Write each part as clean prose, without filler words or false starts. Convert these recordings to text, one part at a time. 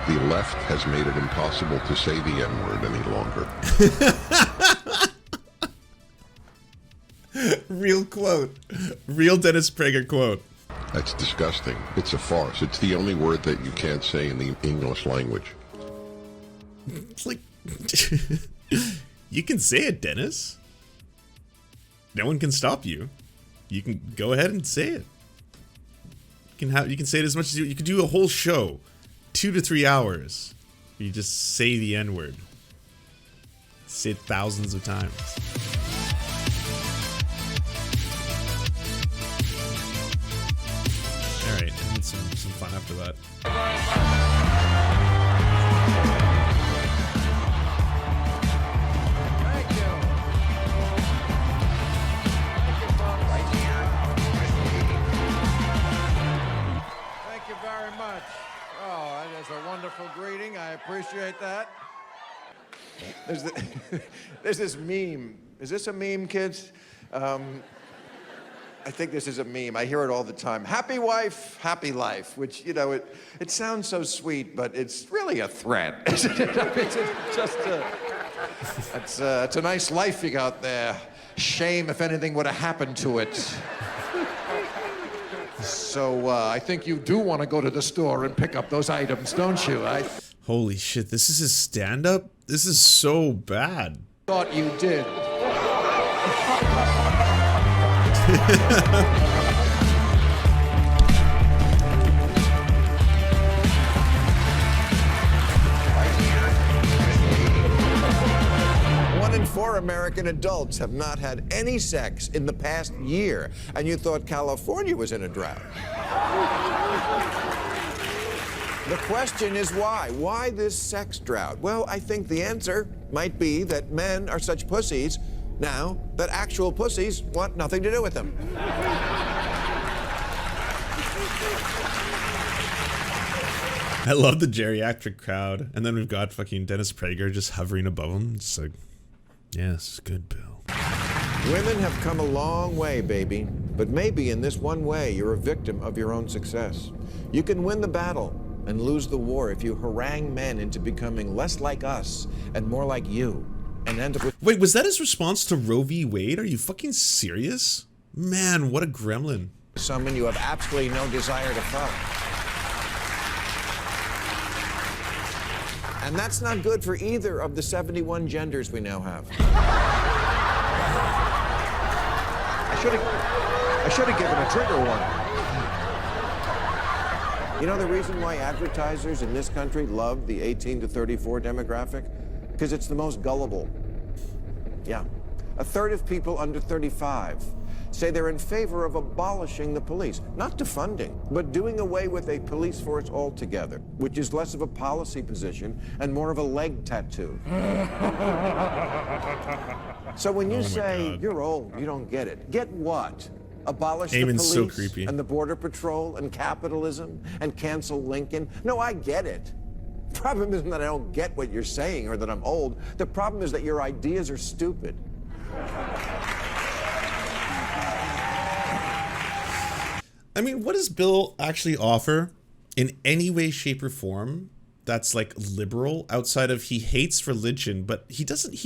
The left has made it impossible to say the N-word any longer. Real quote. Real Dennis Prager quote. That's disgusting. It's a farce. It's the only word that you can't say in the English language. It's like, you can say it, Dennis. No one can stop you. You can go ahead and say it. You can say it as much as you can do a whole show, 2 to 3 hours. Where you just say the N-word. Say it thousands of times. All right, I need some fun after that. A wonderful greeting. I appreciate that. There's this meme. Is this a meme, kids? I think this is a meme. I hear it all the time. Happy wife, happy life, which, you know, it sounds so sweet, but it's really a threat. It's just it's a nice life you got there. Shame if anything would have happened to it. So I think you do want to go to the store and pick up those items, don't you? Holy shit, this is his stand-up? This is so bad. Thought you did. 1 in 4 American adults have not had any sex in the past year, and you thought California was in a drought. The question is why? Why this sex drought? Well, I think the answer might be that men are such pussies now that actual pussies want nothing to do with them. I love the geriatric crowd, and then we've got fucking Dennis Prager just hovering above him. It's like, yes, good Bill. Women have come a long way, baby, but maybe in this one way you're a victim of your own success. You can win the battle and lose the war if you harangue men into becoming less like us and more like you, and end up with— Wait, was that his response to Roe v. Wade? Are you fucking serious? Man, what a gremlin. Someone you have absolutely no desire to fuck. And that's not good for either of the 71 genders we now have. I should have given a trigger warning. You know the reason why advertisers in this country love the 18 to 34 demographic? Because it's the most gullible. Yeah. 1/3 of people under 35 say they're in favor of abolishing the police, not defunding, but doing away with a police force altogether, which is less of a policy position and more of a leg tattoo. So when you say, you're old, you don't get it, get what? Abolish Eamon's the police so creepy. and the Border Patrol and capitalism and cancel Lincoln? No, I get it. The problem isn't that I don't get what you're saying or that I'm old. The problem is that your ideas are stupid. I mean, what does Bill actually offer in any way, shape, or form that's like liberal outside of he hates religion, but he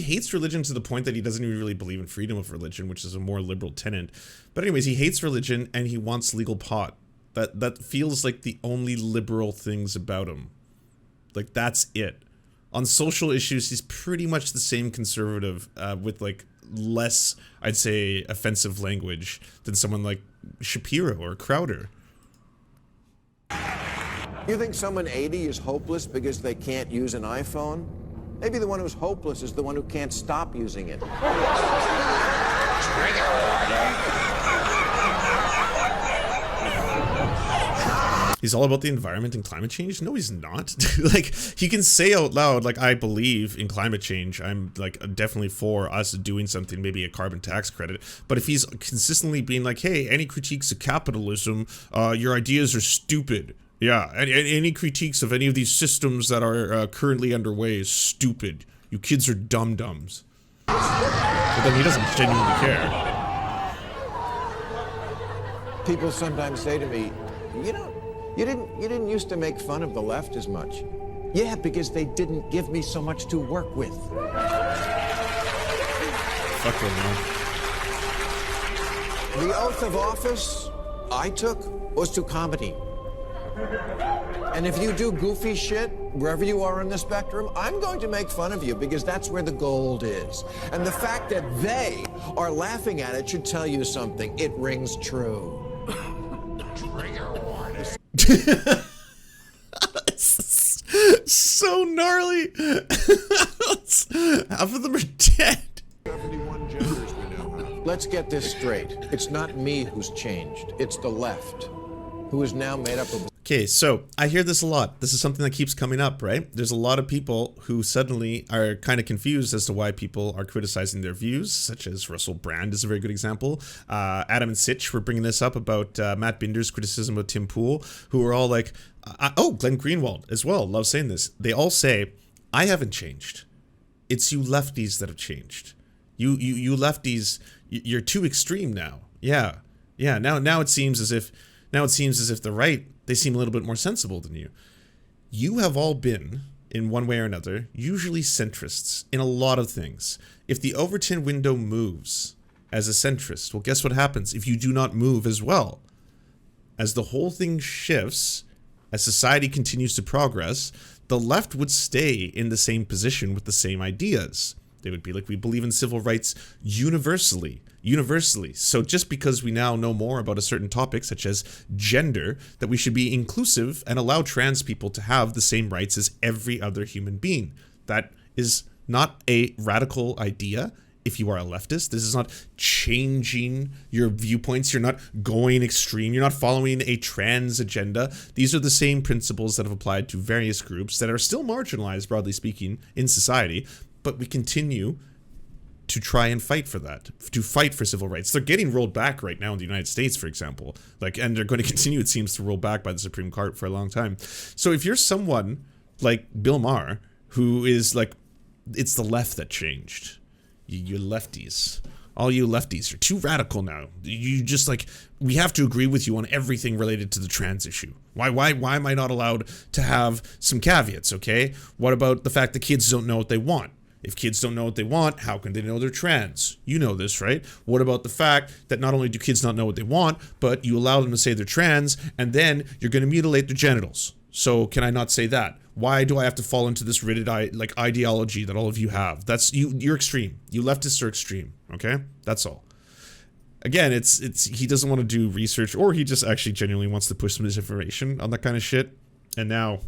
hates religion to the point that he doesn't even really believe in freedom of religion, which is a more liberal tenet. But anyways, he hates religion and he wants legal pot. That feels like the only liberal things about him. Like, that's it. On social issues, he's pretty much the same conservative with like less, I'd say, offensive language than someone like Shapiro or Crowder. You think someone 80 is hopeless because they can't use an iPhone? Maybe the one who's hopeless is the one who can't stop using it. He's all about the environment and climate change? No, he's not. Like, he can say out loud, like, I believe in climate change. I'm, like, definitely for us doing something, maybe a carbon tax credit. But if he's consistently being like, hey, any critiques of capitalism, your ideas are stupid. Yeah, any critiques of any of these systems that are currently underway is stupid. You kids are dum-dums. But then he doesn't genuinely care. People sometimes say to me, you know, you didn't used to make fun of the left as much. Yeah, because they didn't give me so much to work with. Fuck it, man. The oath of office I took was to comedy. And if you do goofy shit, wherever you are on the spectrum, I'm going to make fun of you because that's where the gold is. And the fact that they are laughing at it should tell you something. It rings true. So gnarly. Half of them are dead. 71 genders we now have. Let's get this straight. It's not me who's changed. It's the left, who is now made up of... Okay, so I hear this a lot. This is something that keeps coming up, right? There's a lot of people who suddenly are kind of confused as to why people are criticizing their views, such as Russell Brand is a very good example. Adam and Sitch were bringing this up about Matt Binder's criticism of Tim Pool, who are all like, oh, Glenn Greenwald as well, love saying this. They all say, I haven't changed. It's you lefties that have changed. You lefties, you're too extreme now. Yeah. Now it seems as if the right, they seem a little bit more sensible than you. You have all been, in one way or another, usually centrists in a lot of things. If the Overton window moves as a centrist, well, guess what happens if you do not move as well? As the whole thing shifts, as society continues to progress, the left would stay in the same position with the same ideas. They would be like, we believe in civil rights universally. So just because we now know more about a certain topic, such as gender, that we should be inclusive and allow trans people to have the same rights as every other human being. That is not a radical idea. If you are a leftist, this is not changing your viewpoints. You're not going extreme. You're not following a trans agenda. These are the same principles that have applied to various groups that are still marginalized, broadly speaking, in society. But we continue to try and fight for that, to fight for civil rights. They're getting rolled back right now in the United States, for example, and they're going to continue, it seems, to roll back by the Supreme Court for a long time. So if you're someone like Bill Maher, who is like, it's the left that changed, you lefties, all you lefties are too radical now. You just like, we have to agree with you on everything related to the trans issue. Why am I not allowed to have some caveats, okay? What about the fact that kids don't know what they want? If kids don't know what they want, how can they know they're trans? You know this, right? What about the fact that not only do kids not know what they want, but you allow them to say they're trans, and then you're going to mutilate their genitals? So can I not say that? Why do I have to fall into this rigid ideology that all of you have? That's you're extreme. You leftists are extreme, okay? That's all. Again, it's he doesn't want to do research, or he just actually genuinely wants to push some misinformation on that kind of shit. And now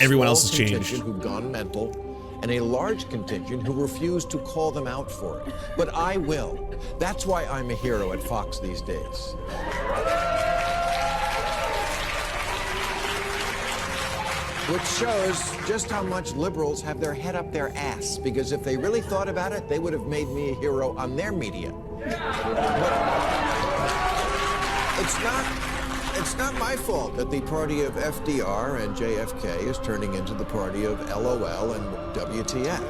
everyone else has changed. Who've gone mental, and a large contingent who refuse to call them out for it. But I will. That's why I'm a hero at Fox these days. Which shows just how much liberals have their head up their ass, because if they really thought about it, they would have made me a hero on their media. But it's not my fault that the party of FDR and JFK is turning into the party of LOL and WTF.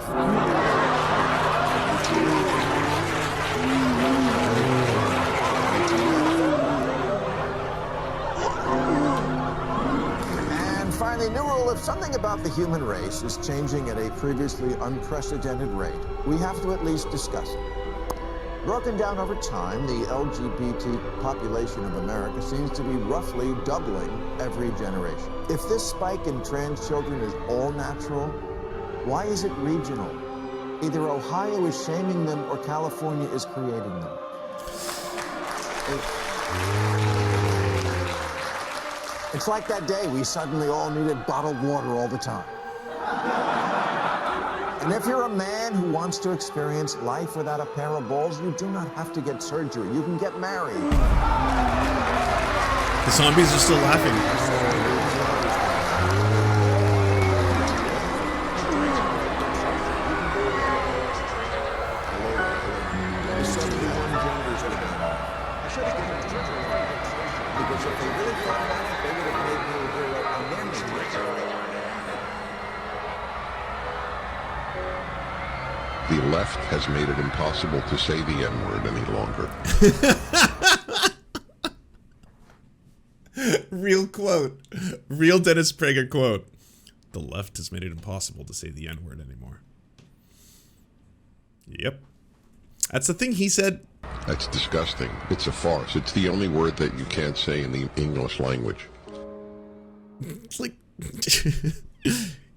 And finally, new rule: if something about the human race is changing at a previously unprecedented rate, we have to at least discuss it. Broken down over time, the LGBT population of America seems to be roughly doubling every generation. If this spike in trans children is all natural, why is it regional? Either Ohio is shaming them or California is creating them. It's like that day we suddenly all needed bottled water all the time. And if you're a man who wants to experience life without a pair of balls, you do not have to get surgery. You can get married. The zombies are still laughing. Because if they really thought about it, they would have made me a hero on their media. The left has made it impossible to say the N-word any longer. Real quote. Real Dennis Prager quote. The left has made it impossible to say the N-word anymore. Yep. That's the thing he said. That's disgusting. It's a farce. It's the only word that you can't say in the English language. It's like,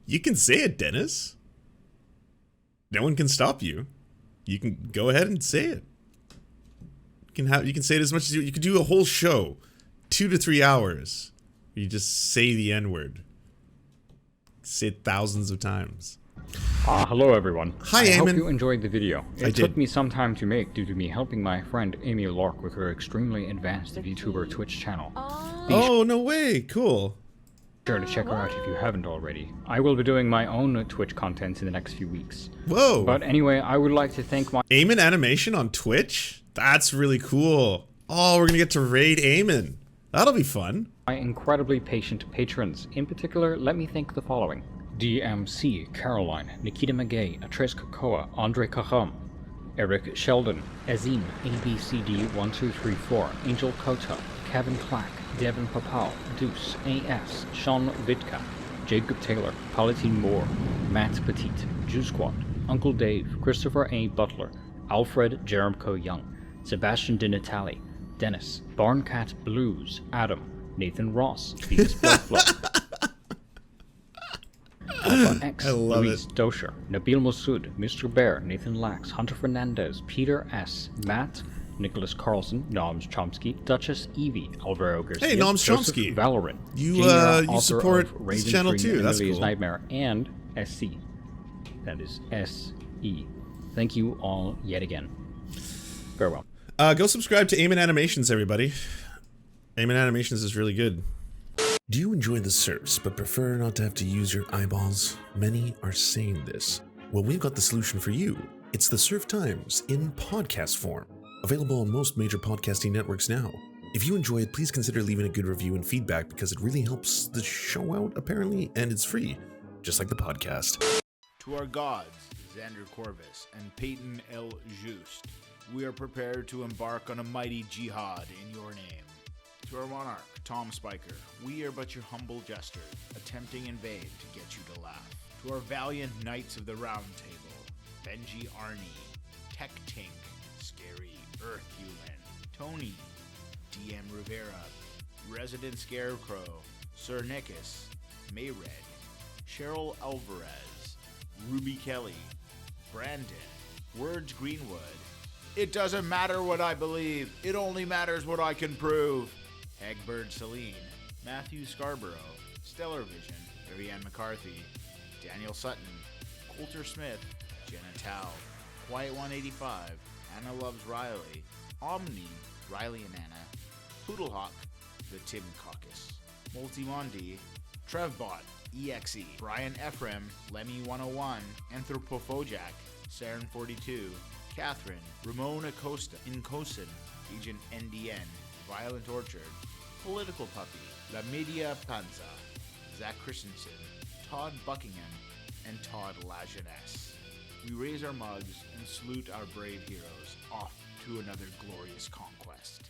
you can say it, Dennis. No one can stop you. You can go ahead and say it. You can say it as much as you could do a whole show, 2 to 3 hours. You just say the N-word. Say it thousands of times. Hello everyone. Hi, I Eamon. hope you enjoyed the video. It I took did. me some time to make due to me helping my friend Amy Lark with her extremely advanced VTuber Twitch channel. Oh, no way. Cool. Be sure to check her out if you haven't already. I will be doing my own Twitch content in the next few weeks. Whoa. But anyway, I would like to thank my Eamon animation on Twitch? That's really cool. Oh, we're going to get to raid Eamon. That'll be fun. incredibly patient patrons. In particular, let me thank the following. DMC, Caroline, Nikita Magay, Atres Kakoa, Andre Kaham, Eric Sheldon, Azim, ABCD1234, Angel Kota, Kevin Clack, Devin Papal, Deuce, AS, Sean Vidka, Jacob Taylor, Palatine Moore, Matt Petit, Juice Squad, Uncle Dave, Christopher A. Butler, Alfred Jeremko Young, Sebastian DiNatale, Dennis, Barncat Blues, Adam, Nathan Ross, Venus Bloodflow, Alpha X, I love Luis Dosher, Nabil Mosoud, Mr. Bear, Nathan Lax, Hunter Fernandez, Peter S., Matt, Nicholas Carlson, Noms Chomsky, Duchess Evie, Alvaro Garcia, Hey, Noms Joseph Chomsky. Valorant, You, Junior, you author support of this Raven channel Free too, and that's Emily's cool. Nightmare, and SC. That is SE. Thank you all yet again. Farewell. Go subscribe to Eamon Animations, everybody. Eamon Animations is really good. Do you enjoy the Serfs, but prefer not to have to use your eyeballs? Many are saying this. Well, we've got the solution for you. It's the Serf Times in podcast form. Available on most major podcasting networks now. If you enjoy it, please consider leaving a good review and feedback because it really helps the show out, apparently, and it's free. Just like the podcast. To our gods, Xander Corvus and Peyton L. Just, we are prepared to embark on a mighty jihad in your name. To our monarch, Tom Spiker, we are but your humble jester, attempting in vain to get you to laugh. To our valiant knights of the Round Table, Benji Arnie, Tech Tink, Scary Earth Human, Tony, DM Rivera, Resident Scarecrow, Sir Nickus, Mayred, Cheryl Alvarez, Ruby Kelly, Brandon, Words Greenwood. It doesn't matter what I believe, it only matters what I can prove. Egbert Celine, Matthew Scarborough, Stellar Vision, Vivienne McCarthy, Daniel Sutton, Coulter Smith, Jenna Tao, Quiet 185, Anna Loves Riley, Omni, Riley and Anna, Poodlehawk, The Tim Caucus, Multimondi, Trevbot, EXE, Brian Ephraim, Lemmy 101, Anthropophojack, Saren 42, Catherine, Ramon Acosta, Incosin, Agent NDN, Violent Orchard, Political Puppy, La Media Panza, Zach Christensen, Todd Buckingham, and Todd Lajeunesse. We raise our mugs and salute our brave heroes off to another glorious conquest.